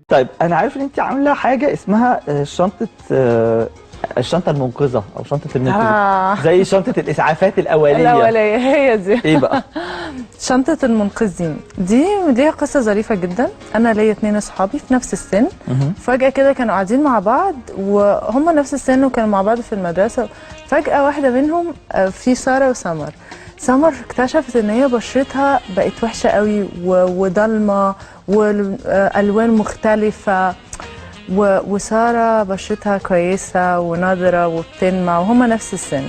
طيب انا عارف ان انت عامله حاجه اسمها شنطه، الشنطه المنقذه او شنطه المنقذ، زي شنطه الاسعافات الاوليه هي دي. ايه بقى؟ شنطه المنقذين دي ليها قصه ظريفه جدا. انا ليا 2 اصحابي في نفس السن، فجاه كده كانوا قاعدين مع بعض وهم نفس السن وكانوا مع بعض في المدرسه. فجاه واحده منهم، في ساره وسمر. سمر اكتشفت ان هي بشرتها بقت وحشه قوي وضلمه والوان مختلفه، وساره بشرتها كويسه ونضره وبتلمع وهما نفس السن.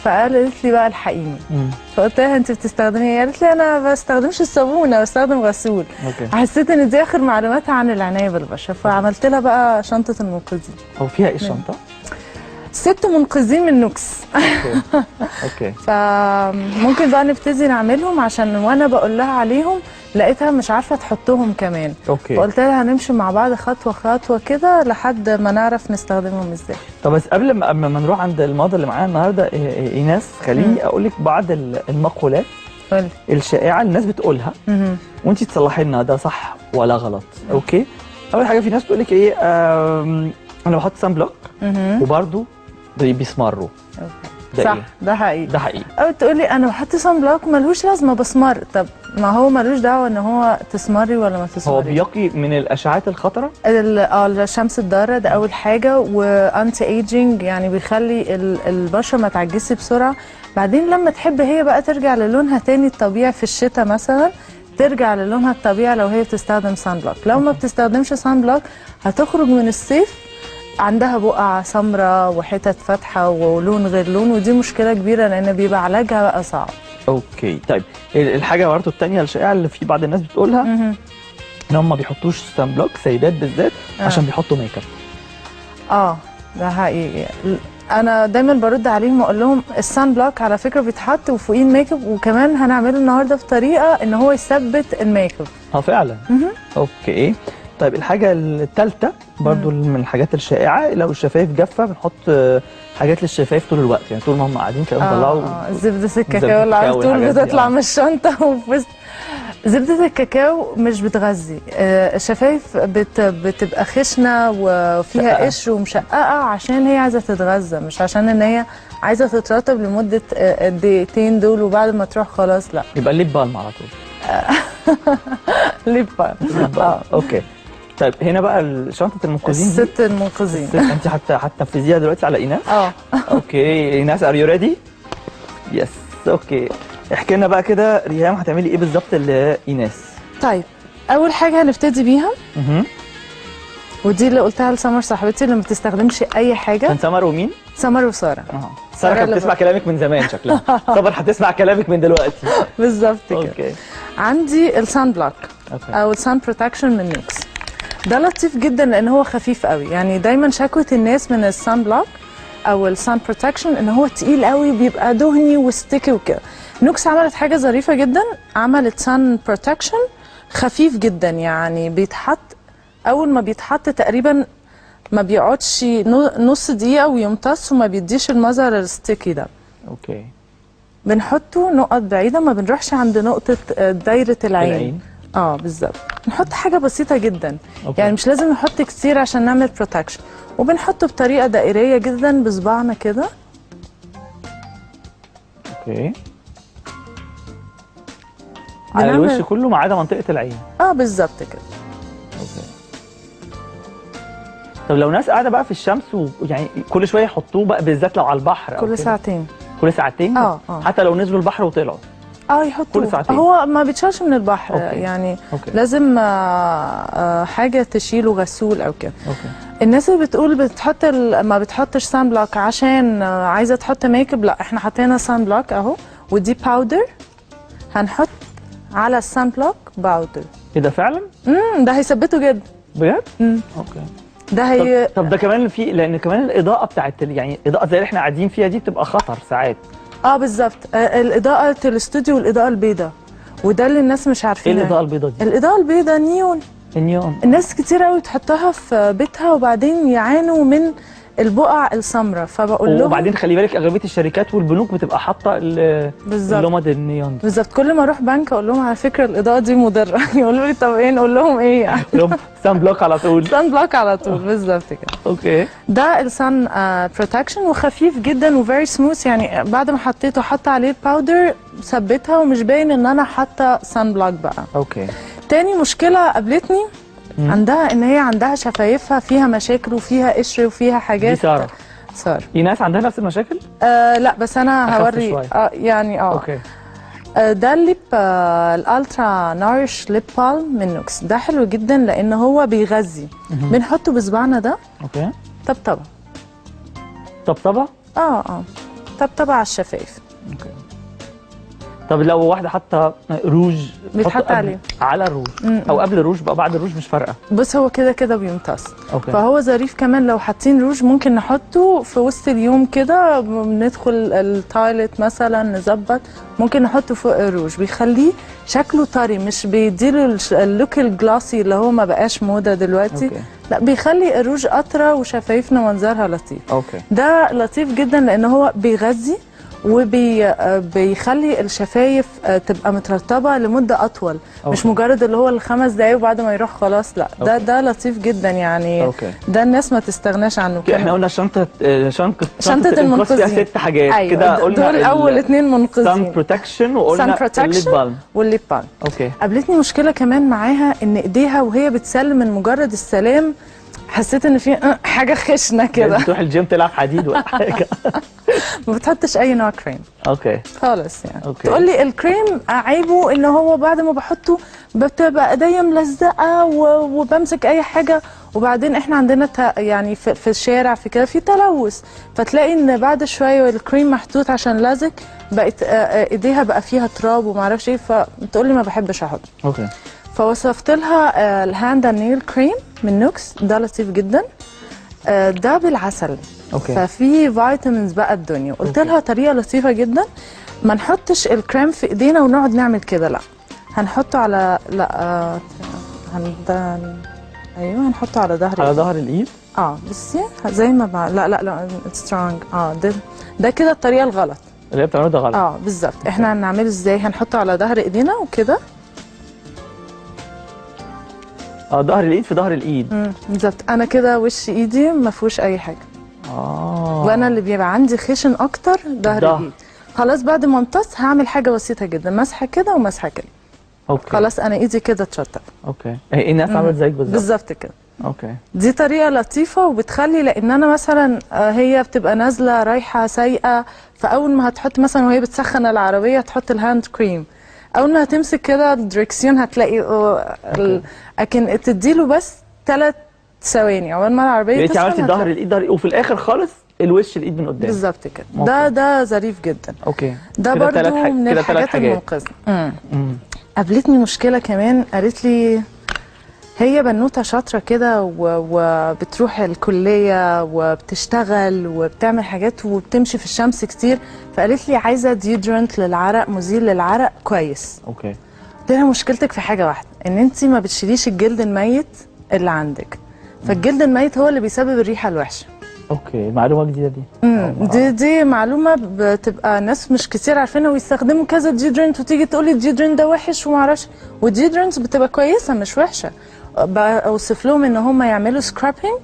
فقالت لي بقى الحقيني. فقلت لها انت بتستخدمي ايه؟ قالت لي انا ما بستخدمش الصابون، انا بستخدم غسول. حسيت ان دي اخر معلوماتها عن العنايه بالبشره، فعملت لها بقى شنطه المنقذين. هو فيها ايه الشنطه؟ 6 منقذين من نوكس. اوكي. فممكن بقى نبتدي نعملهم، عشان وانا بقول لها عليهم لقيتها مش عارفه تحطهم كمان. فقلت لها هنمشي مع بعض خطوه خطوه كده لحد ما نعرف نستخدمهم ازاي. طب بس قبل ما نروح عند الموضوع اللي معانا النهارده ايناس، خليني اقول لك بعض المقولات الشائعه اللي الناس بتقولها وانت تصلحي لنا ده صح ولا غلط. اوكي. اول حاجه في ناس تقول لك ايه، انا بحط سان بلوك وبرده بيسمروا. صح إيه؟ ده حقيقي. ده حقيقي. او تقولي انا بحط سان بلوك ملوش لازمه بسمر. طب ما هو ملوش دعوه ان هو تسمري ولا ما تسمري. هو بيقي من الاشعاعات الخطره؟ الشمس الضاره ده اول حاجه، وانتي ايجينج يعني بيخلي البشره ما تعجزش بسرعه. بعدين لما تحب هي بقى ترجع للونها تاني الطبيعي في الشتاء مثلا، ترجع للونها الطبيعي لو هي بتستخدم سان بلوك. لو ما بتستخدمش سان بلوك هتخرج من الصيف عندها بقع سمراء وحتت فاتحه ولون غير لون، ودي مشكله كبيره لان بيبقى علاجها بقى صعب. اوكي. طيب الحاجه برضه الثانيه الشائعه اللي في بعض الناس بتقولها ان هم ما بيحطوش سان بلوك، سيدات بالذات، عشان بيحطوا ميك اب. ده حقيقي. انا دايما برد عليهم واقول لهم السان بلوك على فكره بيتحط وفوقيه الميك اب، وكمان هنعمله النهارده في طريقه ان هو يثبت الميك اب. فعلا. اوكي. طيب الحاجه الثالثه برضو من الحاجات الشائعه، لو الشفايف جافه بنحط حاجات للشفايف طول الوقت، يعني طول ما هم قاعدين كده بيطلعوا زبده الكاكاو اللي على طول بتطلع من الشنطه زبده الكاكاو مش بتغذي الشفايف، بتبقى خشنه وفيها قشر ومشققه عشان هي عايزه تتغذى، مش عشان ان هي عايزه تترطب لمده الدقيقتين دول وبعد ما تروح خلاص. لا، يبقى ليب بالم على طول. ليب بالم. اوكي. طيب هنا بقى شنطه المنقذين دي، 6 المنقذين انت هتنفذيها دلوقتي على ايناس؟ اوكي. ايناس ار يو ريدي؟ يس. اوكي. احكي لنا بقى كده ريهام هتعملي ايه بالظبط لايناس؟ طيب اول حاجه هنبتدي بيها ودي اللي قلتها لسمر صاحبتي اللي ما بتستخدمش اي حاجه. كان سمر ومين؟ سمر وساره. ساره كانت بتسمع كلامك من زمان شكلها. صبر هتسمع كلامك من دلوقتي. بالظبط كده. اوكي. عندي السان بلوك او السان بروتكشن من نوكس. ده لطيف جدا لان هو خفيف قوي، يعني دايما شكوى الناس من السان بلوك او السان بروتكشن ان هو تقيل قوي بيبقى دهني وستيكي وكده. نوكس عملت حاجه ظريفه جدا، عملت سان بروتكشن خفيف جدا، يعني بيتحط اول ما بيتحط تقريبا ما بيقعدش نص دقيقه ويمتص وما بيديش المظهر الستيكي ده. اوكي. بنحطه نقط بعيده، ما بنروحش عند نقطه دايره العين. بالظبط. نحط حاجه بسيطه جدا. يعني مش لازم نحط كتير عشان نعمل بروتكشن، وبنحطه بطريقه دائريه جدا بصباعنا كده. اوكي. على الوش كله ما عدا منطقه العين. بالظبط كده. اوكي. طب لو ناس قاعده بقى في الشمس ويعني كل شويه يحطوه بقى، بالذات لو على البحر كل ساعتين. كل ساعتين؟ حتى لو نزلوا البحر وطلعوا يحطوه كل ساعتين. هو ما بيتشالش من البحر. يعني لازم حاجه تشيله غسول او كده. الناس اللي بتقول ما بتحطش سان بلوك عشان عايزه تحط ميك اب، لا احنا حطينا سان بلوك اهو، ودي باودر هنحط على السان بلوك باودر. ايه ده فعلا؟ ده هيثبته جدا بجد؟ اوكي. ده هي. طب ده كمان لان كمان الاضاءه بتاعت يعني الاضاءه زي اللي احنا قاعدين فيها دي بتبقى خطر ساعات. بالظبط. الاضاءه الاستوديو والاضاءه البيضاء، وده اللي الناس مش عارفينه. ايه الاضاءه البيضاء دي؟ الاضاءه البيضاء النيون. النيون. الناس كتير قوي تحطها في بيتها وبعدين يعانوا من البقع السمراء، فبقول لهم. وبعدين خلي بالك اغلبيه الشركات والبنوك بتبقى حاطه اللمض النيون بالظبط. كل ما اروح بنك اقول لهم على فكره الاضاءه دي مضره يقولوا لي طب ايه؟ نقول لهم ايه يعني؟ لهم سان بلوك على طول. سان بلوك على طول بالظبط كده. اوكي. ده السان بروتكشن وخفيف جدا وفيري سموث، يعني بعد ما حطيته حط عليه الباودر ثبتها ومش باين ان انا حاطه سان بلوك بقى. اوكي. تاني مشكله قابلتني عندها ان هي عندها شفايفها فيها مشاكل وفيها قشر وفيها حاجات. دي ساره. ايناس عندها نفس المشاكل؟ لا بس انا هوري يعني اوكي. ده الليب الالترا نارش ليب بالم من نوكس. ده حلو جدا لان هو بيغذي. بنحطه بصباعنا ده. اوكي. طبطبه طبطبه؟ طبطبه على الشفايف. اوكي. طب لو واحده حاطه روج بيتحط عليه على الروج او قبل الروج بقى بعد الروج مش فارقه؟ بص هو كده كده بيمتص. أوكي. فهو ظريف كمان لو حاطين روج ممكن نحطه في وسط اليوم كده، ندخل التايلت مثلا نظبط ممكن نحطه فوق الروج، بيخليه شكله طري، مش بيديله اللوك الجلاسي اللي هو ما بقاش موضه دلوقتي. أوكي. لا بيخلي الروج اطرى وشفايفنا منظرها لطيف. اوكي. ده لطيف جدا لان هو بيغذي وبيخلي الشفايف تبقى مترطبه لمده اطول. أوكي. مش مجرد اللي هو ال5 دقايق وبعد ما يروح خلاص، لا. أوكي. ده لطيف جدا يعني. أوكي. ده الناس ما تستغناش عنه. احنا قلنا شنطه المنقذين فيها 6 حاجات. أيوة. كده قلنا دول اول 2 منقذين، سان بروتكشن وقلنا الليب بالم والليب بالم. اوكي. قابلتني مشكله كمان معاها ان ايديها وهي بتسلم من مجرد السلام حسيت ان في حاجه خشنه كده. بتروح الجيم تلعب حديد ولا حاجه؟ ما بتحطش اي نوع كريم. اوكي. خالص يعني. أوكي. تقول لي الكريم عيبه ان هو بعد ما بحطه بتبقى ايديا ملزقه وبمسك اي حاجه، وبعدين احنا عندنا يعني في الشارع في كده في تلوث، فتلاقي ان بعد شويه الكريم محطوط عشان لازق بقت ايديها بقى فيها تراب وما اعرفش ايه، فبتقول لي ما بحبش احطه. اوكي. فوصفت لها الهاند اند نيل كريم من نوكس. ده لطيف جدا. ده بالعسل. اوكي. ففي فيتامينز بقى الدنيا. قلت لها طريقه لطيفه جدا، ما نحطش الكريم في ايدينا ونقعد نعمل كده، لا هنحطه على ايوه هنحطه على ظهر الايد. بصي زي ما لا سترونج. ده كده الطريقه الغلط اللي هي بتعمله ده غلط. بالظبط. احنا هنعمله ازاي؟ هنحطه على ظهر ايدينا وكده. ظهر الايد في ظهر الايد. بالظبط. انا كده وش ايدي ما فيهوش اي حاجه. وانا اللي بيبقى عندي خشن اكتر ظهر الايد. خلاص بعد ما امتص هعمل حاجه بسيطه جدا، مسحه كده ومسحه كده. اوكي. خلاص انا ايدي كده اتشطب. اوكي. هي الناس عملت زيك بالظبط كده. اوكي. دي طريقه لطيفه وبتخلي، لان انا مثلا هي بتبقى نازله رايحه سايقه، فاول ما هتحط مثلا وهي بتسخن العربيه تحط الهاند كريم، اول ما هتمسك كده الدريكسيون هتلاقي لكن تديله بس 3 ثواني اول ما العربيه تسخن. انت عملتي ظهر الايد وفي الاخر خالص الوش الايد من قدام. بالظبط كده. ده ظريف جدا. اوكي. ده برضو من الحاجات المنقذه. قابلتني مشكله كمان، قالت لي هي بنوته شاطره كده وبتروح الكليه وبتشتغل وبتعمل حاجات وبتمشي في الشمس كتير، فقالت لي عايزه ديودرنت للعرق، مزيل للعرق كويس. اوكي. قلت لها مشكلتك في حاجه واحده، ان انت ما بتشيليش الجلد الميت اللي عندك، فالجلد الميت هو اللي بيسبب الريحه الوحشه. اوكي. معلومه جديده دي. دي معلومه بتبقى ناس مش كتير عارفينها ويستخدموا كذا ديودرنت، وتيجي تقولي الديودرنت ده وحش وما اعرفش، والديودرنت بتبقى كويسه مش وحشه. بوصف لهم ان هم يعملوا سكرابينج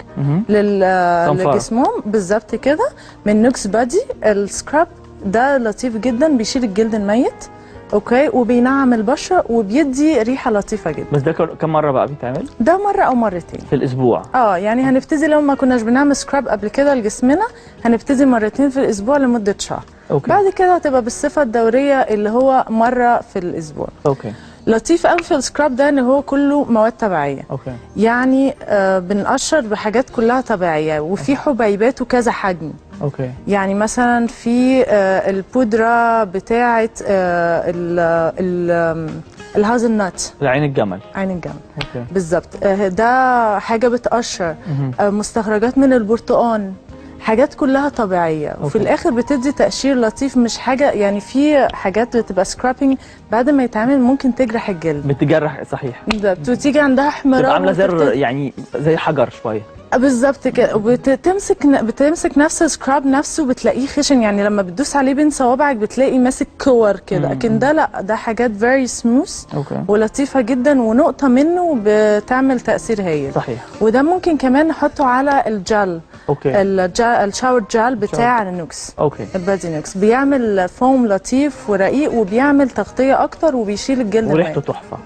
لجسمهم بالظبط كده من نوكس بادي. السكراب ده لطيف جدا، بيشيل الجلد الميت. اوكي. وبينعم البشره وبيدي ريحه لطيفه جدا. بس ده كم مره بقى بيتعمل؟ ده مره او مرتين في الاسبوع. يعني هنبتدي لو ما كناش بنعمل سكراب قبل كده لجسمنا، هنبتدي مرتين في الاسبوع لمده شهر. أوكي. بعد كده هتبقى بالصفه الدوريه اللي هو مره في الاسبوع. اوكي. لطيف قوي في السكراب ده ان هو كله مواد طبيعيه. اوكي. يعني بنقشر بحاجات كلها طبيعيه، وفي حبيبات وكذا حجم. اوكي. يعني مثلا في البودره بتاعه الهازل نات، عين الجمل. اوكي. بالظبط. ده حاجه بتقشر. مستخرجات من البرتقال، حاجات كلها طبيعيه وفي الاخر بتدي تقشير لطيف، مش حاجه يعني في حاجات بتبقى سكرابنج بعد ما يتعمل ممكن تجرح الجلد، بتجرح صحيح، وتيجي عندها احمرار بتبقى عامله زي يعني زي حجر شويه بالظبط كده، بتمسك نفس السكراب نفسه بتلاقيه خشن، يعني لما بتدوس عليه بين صوابعك بتلاقي ماسك كور كده، لكن ده لا، ده حاجات فيري سموث ولطيفه جدا، ونقطه منه بتعمل تاثير هايل. صحيح. وده ممكن كمان نحطه على الجل، الشاور جل بتاع النوكس، البادي نوكس، بيعمل فوم لطيف ورقيق وبيعمل تغطيه اكتر وبيشيل الجلد، وريحته تحفه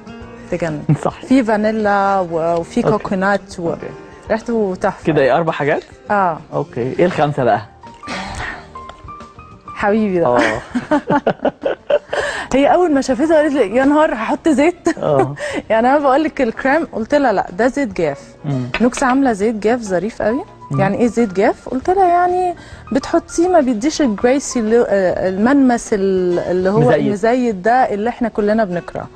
تجنن. صح. في فانيلا وفي كوكونات ريحته تحفه كده. ايه 4 حاجات؟ اوكي. ايه ال5 بقى؟ حبيبي ده هي اول ما شافتها قالت لي يا نهار هحط زيت يعني انا بقول لك الكريم، قلت لها لا ده زيت جاف. نوكس عامله زيت جاف ظريف قوي. يعني ايه زيت جاف؟ قلت لها يعني بتحطيه ما بيديش الجريسي الملمس اللي هو المزيت ده اللي احنا كلنا بنكرهه.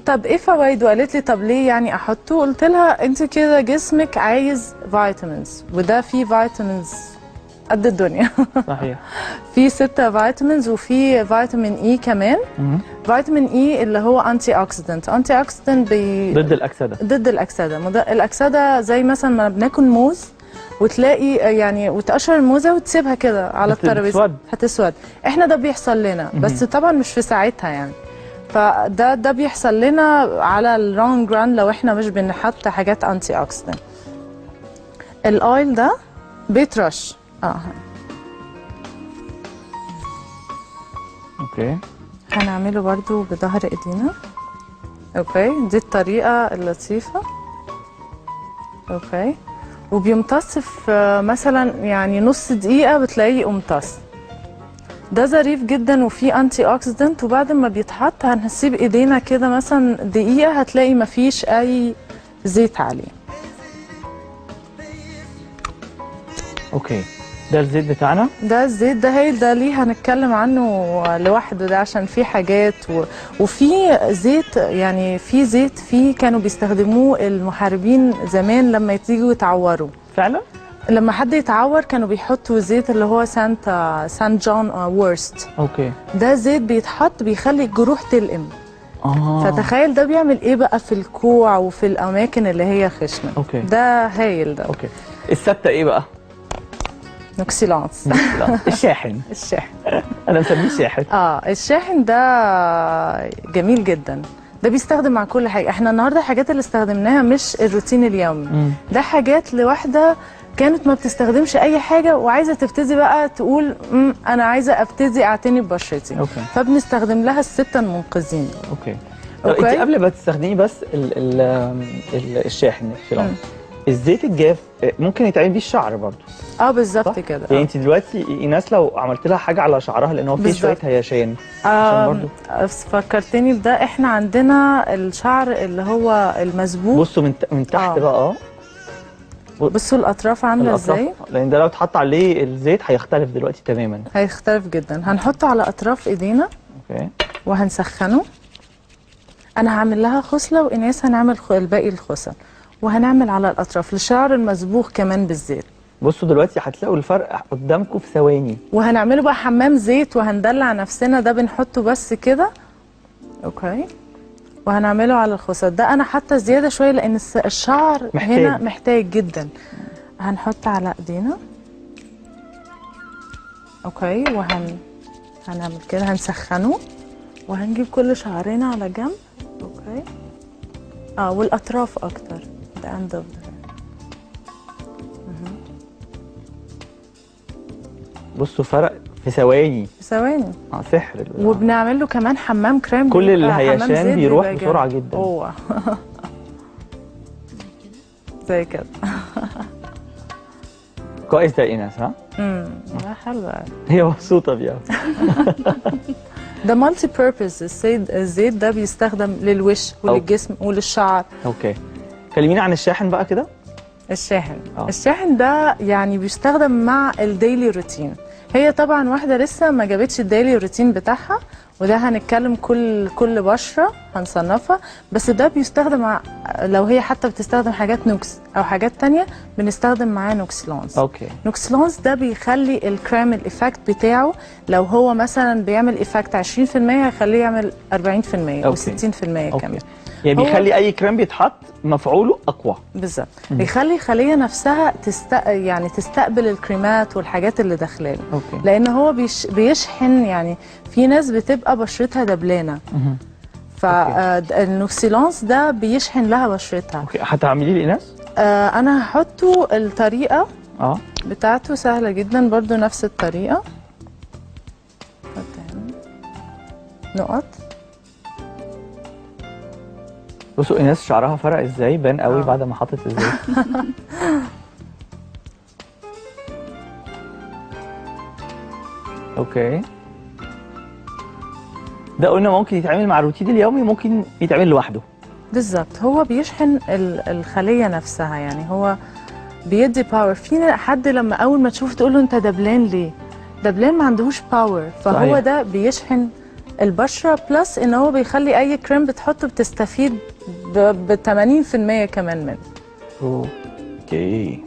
طب ايه فوائده؟ قالت لي طب ليه يعني احطه؟ قلت لها انت كده جسمك عايز فيتامينز، وده فيه فيتامينز قد الدنيا صحيح. في 6 فيتامينز، وفي فيتامين اي كمان. فيتامين اي اللي هو انتي اوكسيدنت. انتي اوكسيدنت ضد الاكسده. ضد الاكسده. الاكسده زي مثلا ما بناكل موز وتلاقي يعني وتقشر الموزه وتسيبها كده على الترابيزه هتسود. احنا ده بيحصل لنا بس طبعا مش في ساعتها يعني، فده بيحصل لنا على اللونج ران لو احنا مش بنحط حاجات انتي اوكسيدنت. الاويل ده بيترش اوكي. هنعمله برضو بظهر ايدينا. اوكي، دي الطريقه اللطيفه. اوكي، وبيمتص في مثلا يعني نص دقيقه بتلاقيه امتص. ده ظريف جدا وفيه انتي اوكسيدنت، وبعد ما بيتحط هنسيب ايدينا كده مثلا دقيقه هتلاقي مفيش اي زيت عليه. اوكي، ده الزيت بتاعنا. ده الزيت ده ليه هنتكلم عنه لوحده ده، عشان في حاجات وفي زيت، يعني في زيت فيه كانوا بيستخدموه المحاربين زمان لما يتيجوا يتعوروا. فعلا؟ لما حد يتعور كانوا بيحطوا زيت اللي هو سانت جون وورست. اوكي. ده زيت بيتحط بيخلي الجروح تلقم. فتخيل ده بيعمل ايه بقى في الكوع وفي الاماكن اللي هي خشنه. اوكي. ده هايل ده. اوكي. الستة ايه بقى؟ نوكسيلانس. الشاحن. انا مسميه شاحن. الشاحن ده جميل جدا، ده بيستخدم مع كل حاجه. احنا النهارده الحاجات اللي استخدمناها مش الروتين اليومي. ده حاجات لواحده كانت ما بتستخدمش اي حاجه وعايزه تبتدي بقى تقول انا عايزه ابتدي اعتني ببشرتي. فبنستخدم لها ال6 المنقذين. اوكي. انت قبل ما تستخدمي بس الشاحن الزيت الجاف ممكن يتعمل بيه الشعر برضه. بالظبط كده. يعني انت دلوقتي ايناس لو عملت لها حاجه على شعرها لان هو فيه شويه هيشان برضه فكرتني بده. احنا عندنا الشعر اللي هو المسبوق. بصوا من تحت بقى بصوا الاطراف عامله ازاي، لان ده لو اتحط عليه الزيت هيختلف دلوقتي تماما. هيختلف جدا. هنحطه على اطراف ايدينا. اوكي. وهنسخنه. انا هعمل لها خصله وايناس هنعمل الباقي الخصل، وهنعمل على الاطراف الشعر المسبوغ كمان بالزيت. بصوا دلوقتي هتلاقوا الفرق قدامكم في ثواني. وهنعمله بقى حمام زيت وهندلع نفسنا. ده بنحطه بس كده. اوكي. وهنعمله على الخصل. ده انا حاطه زياده شويه لان الشعر هنا محتاج جدا. هنحط على ايدينا. اوكي. هنعمل كده، هنسخنه وهنجيب كل شعرنا على جنب. اوكي. والاطراف اكتر. the end of the hair. بصوا فرق في ثواني. سحر. وبنعمل له كمان حمام كريم. كل الهيشان بيروح بسرعه جدا. زي كده. كويس ده ايناس. حلوه. هي مبسوطه بيها. ده مالتي بيربز. الزيت ده بيستخدم للوش وللجسم وللشعر. اوكي. كلمينا عن الشاحن بقى كده. الشاحن ده يعني بيستخدم مع الديلي روتين. هي طبعا واحده لسه ما جابتش الديلي روتين بتاعها وده هنتكلم كل بشره هنصنفها، بس ده بيستخدم لو هي حتى بتستخدم حاجات نوكس او حاجات تانية بنستخدم معاه نوكسيلونز. اوكي. نوكسيلونز ده بيخلي الكريم الايفكت بتاعه لو هو مثلا بيعمل ايفكت 20% هيخليه يعمل 40% و 60% كمان. يعني بيخلي اي كريم بيتحط مفعوله اقوى. بالظبط. بيخلي الخليه نفسها يعني تستقبل الكريمات والحاجات اللي داخله له، لان هو بيشحن. يعني في ناس بتبقى بشرتها دبلانه، فالنوكسيلونز ده بيشحن لها بشرتها. اوكي. هتعملي لي ايناس؟ انا هحطه الطريقه بتاعته سهله جدا برضو نفس الطريقه. نقط. بصوا ايناس شعرها فرق ازاي، بان قوي بعد ما حطت الزيت. اوكي. ده قلنا ممكن يتعمل مع الروتين اليومي، ممكن يتعمل لوحده. بالظبط. هو بيشحن الخليه نفسها، يعني هو بيدي باور. في حد لما اول ما تشوفه تقول له انت دبلان ليه؟ دبلان ما عندهوش باور، فهو صحيح. ده بيشحن البشره، بلس ان هو بيخلي اي كريم بتحطه بتستفيد ب 80% كمان منه. اوكي.